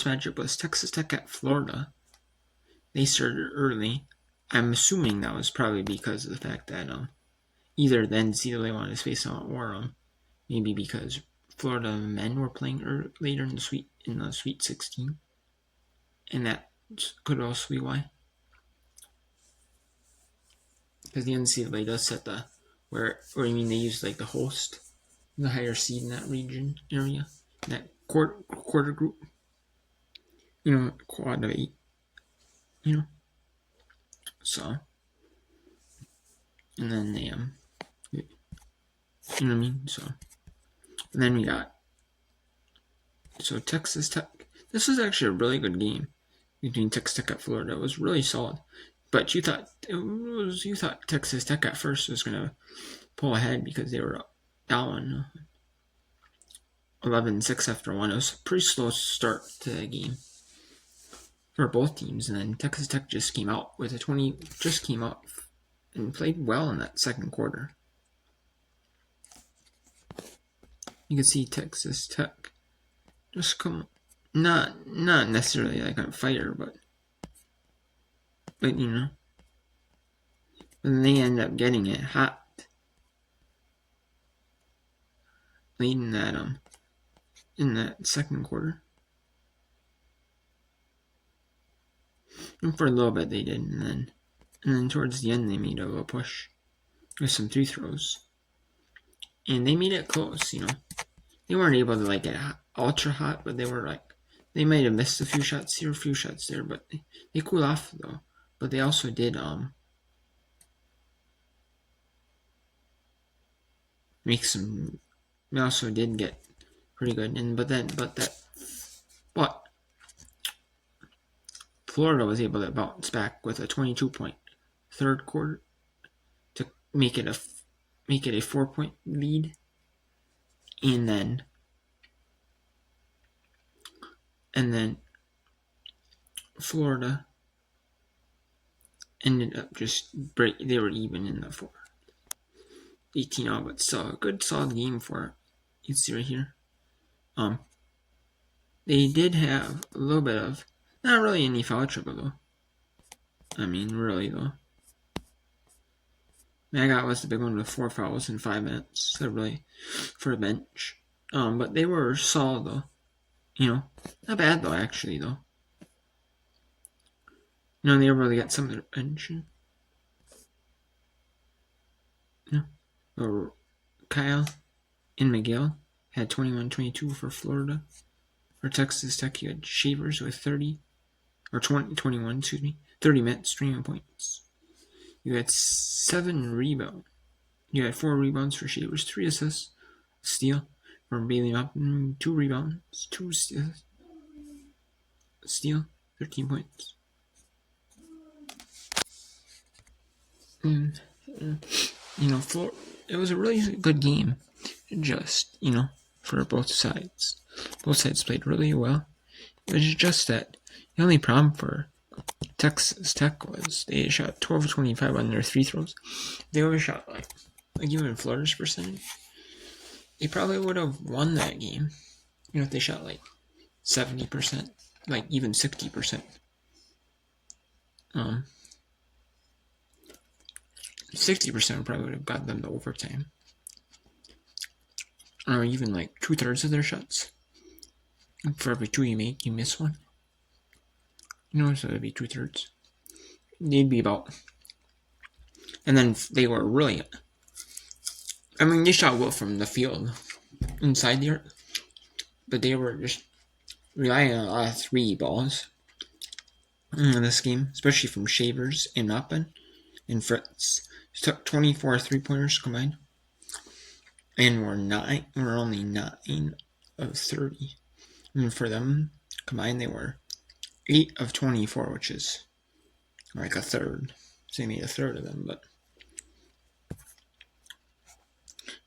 matchup was Texas Tech at Florida. They started early. I'm assuming that was probably because of the fact that either the NCAA wanted to face on, or maybe because Florida men were playing later in the Sweet 16, and that could also be why. Because the NCAA does set they use like the host, the higher seed in that region area, that quarter group, quad of 8, so, and then they you know what I mean, so, and then we got, so Texas Tech. This was actually a really good game between Texas Tech at Florida. It was really solid, but you thought Texas Tech at first was gonna pull ahead because they were down 11-6 after one. It was a pretty slow start to the game for both teams, and then Texas Tech just came out with and played well in that second quarter. You can see Texas Tech just not necessarily like on fire, but and they end up getting it hot late in that second quarter. And for a little bit they did, and then towards the end they made a little push with some 3 throws, and they made it close. They weren't able to get ultra hot, but they might have missed a few shots here, a few shots there, but they cooled off though. But they also did they also did get pretty good, but Florida was able to bounce back with a 22-point third quarter to make it a 4-point lead, and then Florida ended up they were even in the 18 all, but still a good solid game for it. You can see right here. They did have a little bit of, not really any foul trouble though. I mean, really though. Magot was the big one with 4 fouls in 5 minutes. So really for a bench. But they were solid though. Not bad though, actually though. They were able to get some attention. Or Kyle and Miguel had 21-22 for Florida. For Texas Tech, you had Shavers with 30 minutes, 21 points. You had 7 rebounds. You had 4 rebounds for Shavers, 3 assists, steal from Bailey Maupin, 2 rebounds, 2 steal, 13 points. And, it was a really good game, just, for both sides. Both sides played really well. It was just that the only problem for Texas Tech was they shot 12 of 25 on their 3 throws. They always shot like even Florida's percentage, they probably would have won that game. If they shot 70%, even 60%. 60% probably would have got them to overtime. Or even 2/3 of their shots. For every 2 you make, you miss 1. So it'd be 2/3. They'd be about. And then they were really. They shot well from the field inside the arc, but they were just relying on a lot of 3 balls in this game, especially from Shavers and Maupin and Fritz. Took 24 3-pointers combined, and were only 9 of 30. And for them combined, they were 8 of 24, which is a third. So they made a third of them,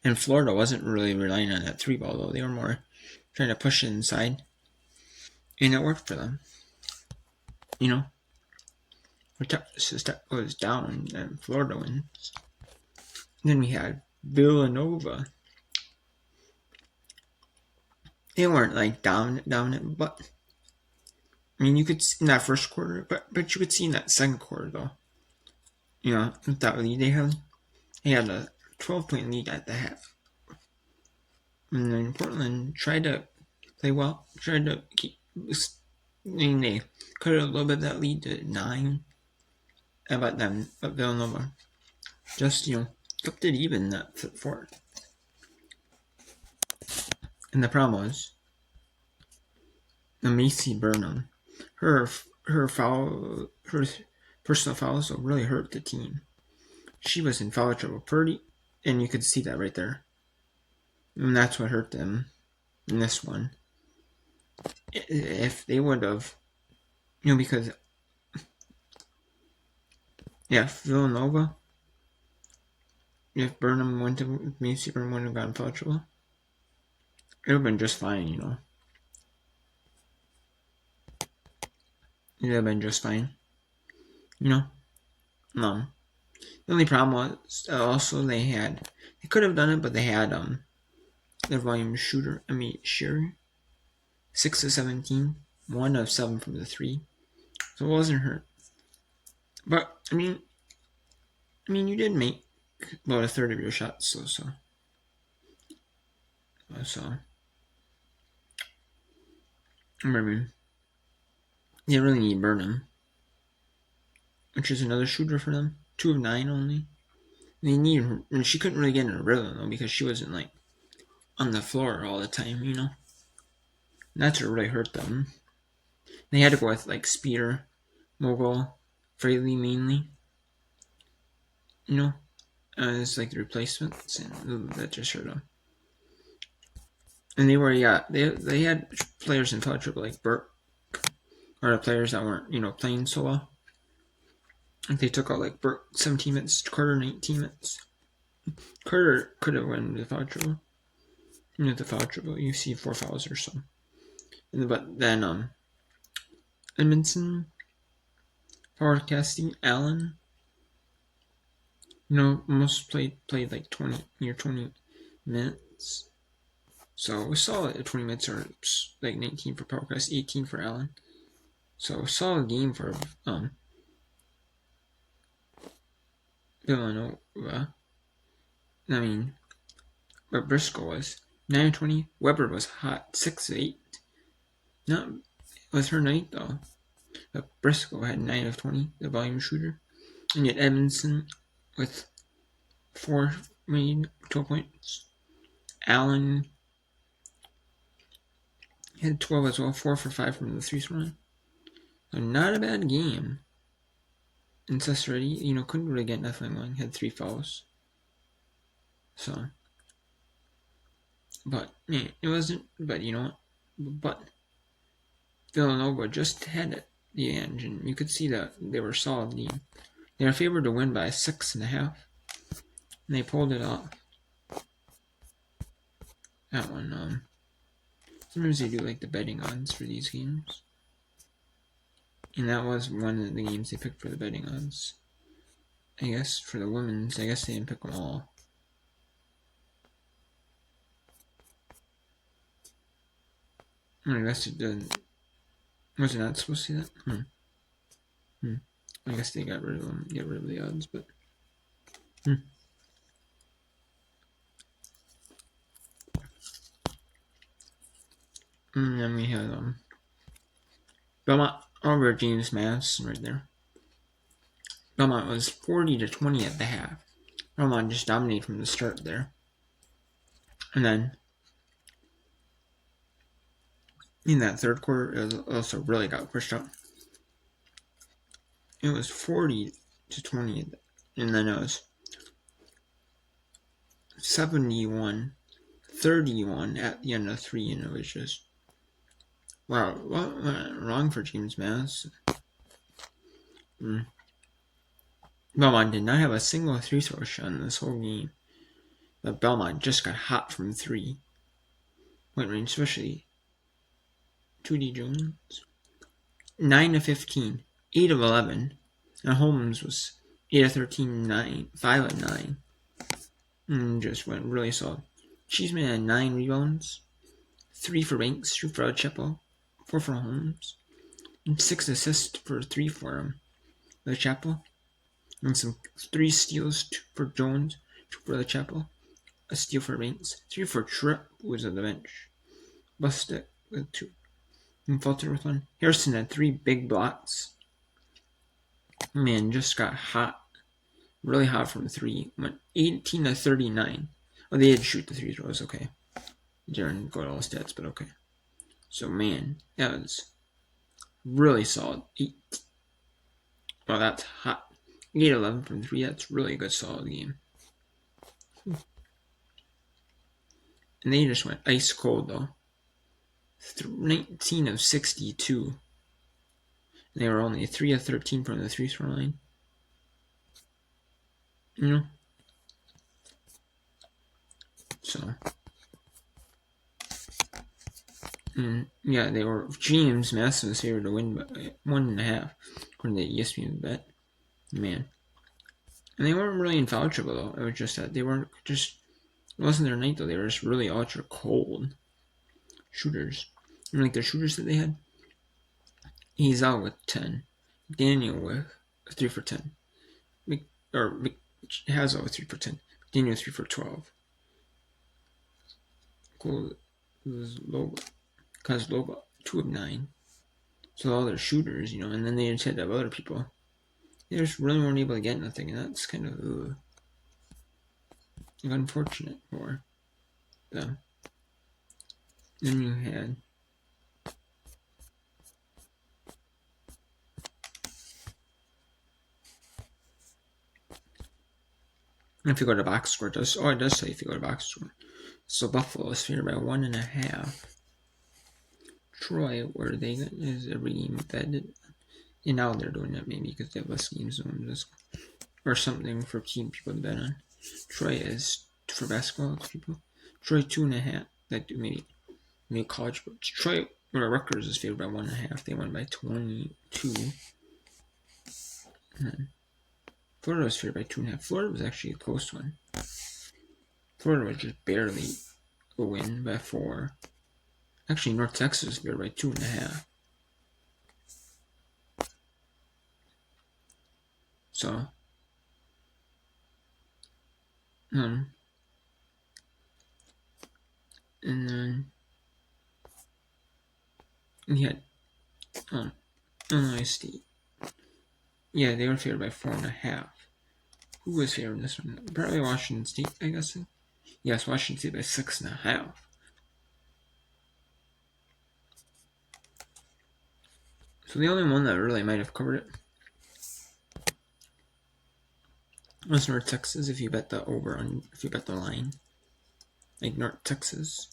and Florida wasn't really relying on that 3 ball though. They were more trying to push it inside, and it worked for them. Texas Tech goes down and Florida wins. Then we had Villanova. They weren't dominant, but I mean, you could see in that first quarter, but you could see in that second quarter though. You know, with that lead they had a 12-point lead at the half, and then Portland tried to play well, tried to keep. I mean, they cut a little bit of that lead to 9. But Villanova just kept it even that fourth. And the problem was, Macy Burnham, her personal fouls really hurt the team. She was in foul trouble pretty, and you could see that right there. And that's what hurt them in this one. If they would have, because Villanova, if Burnham went to Macy Burnham wouldn't have gotten foul trouble, it would have been just fine, It would have been just fine. The only problem was also they could have done it, but they had their volume shooter, Shearer, 6 of 17, 1 of 7 from the 3, so it wasn't hurt. But I mean, you did make about a third of your shots, so remember, they really need Burnham, which is another shooter for them. 2 of 9 only. They need her, and she couldn't really get in a rhythm though because she wasn't like on the floor all the time, And that's what really hurt them. They had to go with like Speeder, Mogul, Fraley mainly, as like the replacements, and that just hurt them. And they had players in foul trouble like Burke, or the players that weren't playing so well. They took out like Burke 17 minutes, Carter 19 minutes. Carter could have won the foul trouble. The foul trouble, you see 4 fouls or so. But then Edmondson, forecasting Allen, almost played like 20 minutes. So it was solid at 20 minutes, or like 19 for Powercast, 18 for Allen. So a solid game for Villanova. But Briscoe was 9 of 20. Weber was hot, 6 of 8. It was her night though. But Briscoe had 9 of 20, the volume shooter. And yet Edmondson with 4 made 12 points. Allen had 12 as well, 4 for 5 from the 3-throw line. So not a bad game. And Cesseretti, couldn't really get nothing going. Had 3 fouls. So, but it wasn't. But you know what? But Villanova just had it the end, and you could see that they were a solid team. They were favored to win by 6.5, and they pulled it off. That one. Sometimes they do like the betting odds for these games. And that was one of the games they picked for the betting odds. I guess for the women's, I guess they didn't pick them all. I guess it didn't. Was it not supposed to see that? I guess they got rid of them, get rid of the odds, but. And then we had Belmont over James Madison right there. Belmont was 40 to 20 at the half. Belmont just dominated from the start there. And then in that third quarter, it also really got pushed up. It was 40 to 20, and then it was 71-31 at the end of 3, and it was just, wow, what went wrong for James Madison? Belmont did not have a single 3-throw shot in this whole game, but Belmont just got hot from 3-point range, especially 2D Jones. 9 of 15, 8 of 11, and Holmes was 8 of 13, 5 of 9, and just went really solid. Cheeseman had 9 rebounds, 3 for Banks, 2 for Chepo, 4 for Holmes. And 6 assists for 3 for him. The Chapel. And 3 steals, 2 for Jones, 2 for the Chapel. A steal for Banks. 3 for Tripp, who was on the bench. Busted with 2. And Falter with 1. Harrison had 3 big blocks. Man, just got hot. Really hot from 3. Went 18 to 39. Oh, they did shoot the 3 throws, okay. Darren got all the stats, but okay. So, man, that was really solid. 8. Well, that's hot. 8-11 from 3. That's really a good, solid game. And they just went ice cold, though. 19 of 62. And they were only 3 of 13 from the 3-throw line. You know? So. And yeah, they were. James Madison was favored to win by 1.5, according to the ESPN bet. Man. And they weren't really in foul trouble, though. It was just that they weren't just. It wasn't their night, though. They were just really ultra cold shooters. And like the shooters that they had, he's out with 10. Daniel with 3 for 10. Hazel with 3 for 10. Daniel 3 for 12. Kozlova 2 of 9. So all their shooters, you know, and then they just had to have other people. They just really weren't able to get nothing, and that's kind of unfortunate for them. Then you had if you go to box score, it does say if you go to box score. So Buffalo is favored by 1.5. Troy, where they is every game betted, and now they're doing that maybe because they have less games or something for team people to bet on. Troy is for basketball people. Troy 2.5. That do maybe college, but Troy or Rutgers is favored by 1.5. They won by 22. Florida was favored by 2.5. Florida was actually a close one. Florida was just barely a win by 4. Actually, North Texas was favored by 2.5. So, and then we had Illinois State. Yeah, they were favored by 4.5. Who was favored in this one? Probably Washington State, I guess. Yes, Washington State by 6.5. So the only one that really might have covered it was North Texas. If you bet the if you bet the line, like North Texas,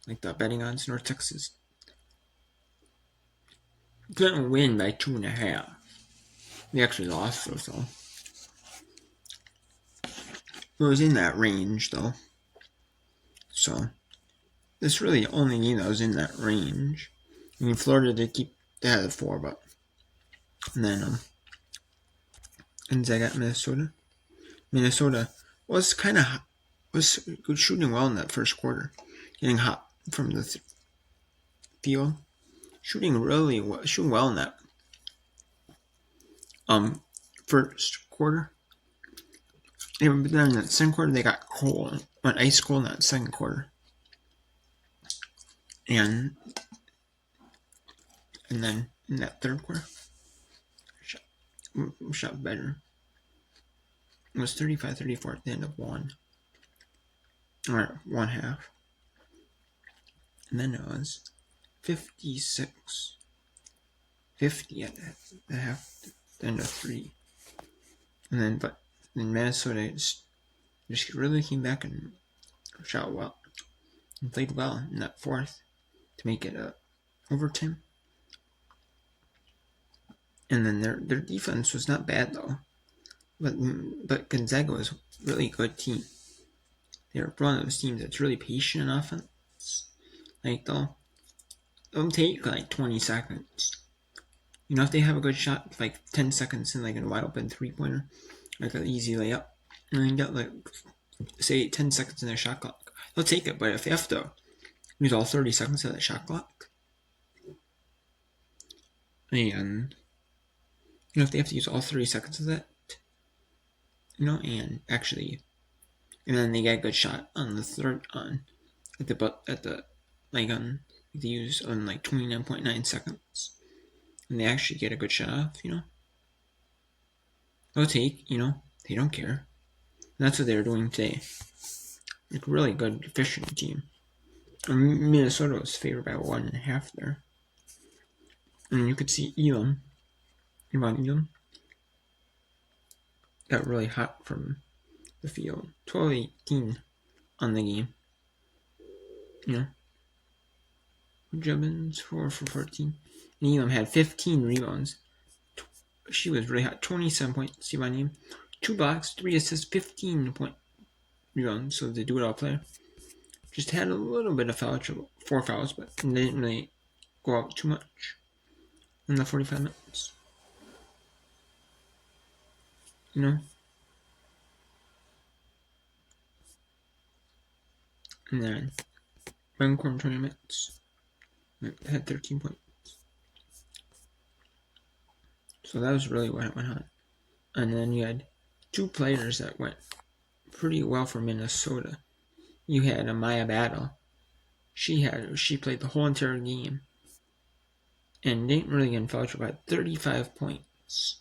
like the betting odds, North Texas didn't win by 2.5. They actually lost, so it was in that range, though. So this really the only game that was in that range. I mean, Florida they had a 4, but and then and they got Minnesota. Minnesota was was shooting well in that first quarter, getting hot from the field, shooting well in that first quarter. But then in that second quarter they got cold, went ice cold in that second quarter, and then in that third quarter shot better. It was 35-34 at the end of one half. And then it was 56-50 at the end of 3. And then, but then Minnesota just really came back and shot well and played well in that fourth to make it overtime. And then their defense was not bad though, but Gonzaga was a really good team. They were one of those teams that's really patient in offense. Like they'll take like 20 seconds. You know, if they have a good shot, like 10 seconds in like a wide open 3-pointer, like an easy layup, and then get like say 10 seconds in their shot clock, they'll take it. But if they have to use all 30 seconds of that shot clock, And if they have to use all 30 seconds of that, and actually, and then they get a good shot on the third at the like on they use on like 29.9 seconds, and they actually get a good shot off. They'll take. They don't care. And that's what they're doing today. Like a really good, efficient team. And Minnesota was favored by 1.5 there. And you could see Elam got really hot from the field. 12-18 on the game. Jubbins 4 for 14. And Elam had 15 rebounds. She was really hot. 27 points. See my name? 2 blocks, 3 assists, 15 point rebounds. So the do-it-all player. Just had a little bit of foul trouble. 4 fouls, but they didn't really go out too much in the 45 minutes. And then Vancouver 20 minutes had 13 points. So that was really what went on. And then you had 2 players that went pretty well for Minnesota. You had Amaya Battle. She played the whole entire game and didn't really get in foul trouble. Had 35 points.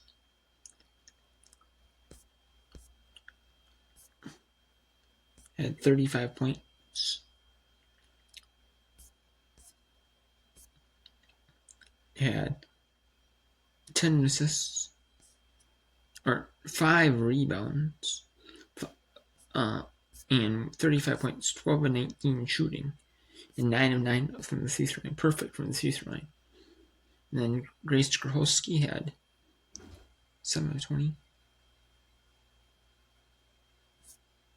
Had 35 points. Had 10 assists or 5 rebounds. And 35 points, 12 of 19 shooting, and 9 of 9 from the 3-throw line. Perfect from the 3-throw line. And then Grace Grholski had 7 of 20.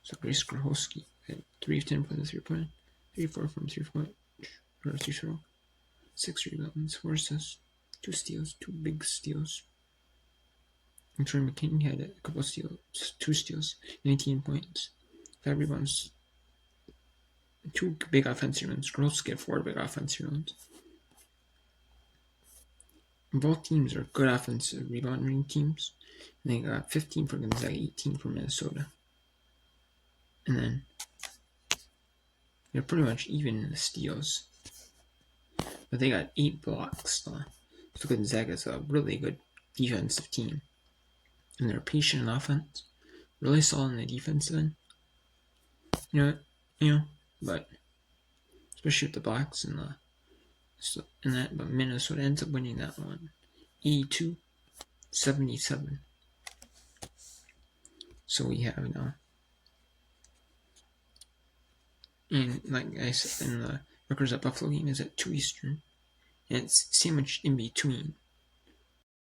So Grace Grholski had 3 of 10 from the 3-point, 3 of 4 from 3-point, or 3-throw, 6 rebounds, 4 assists, 2 steals, 2 big steals. And Troy McKinney had a couple of steals, 2 steals, 19 points, 5 rebounds, 2 big offensive rebounds. Grholski had 4 big offensive rebounds. Both teams are good offensive rebounding teams. And they got 15 for Gonzaga, 18 for Minnesota. And then they're pretty much even in the steals. But they got 8 blocks. So Gonzaga is a really good defensive team. And they're patient in offense. Really solid in the defensive end. But especially with the blocks and that, but Minnesota ends up winning that one, 82-77. So we have now, and like I said, in the Rutgers at Buffalo game is at 2 Eastern, and it's sandwiched in between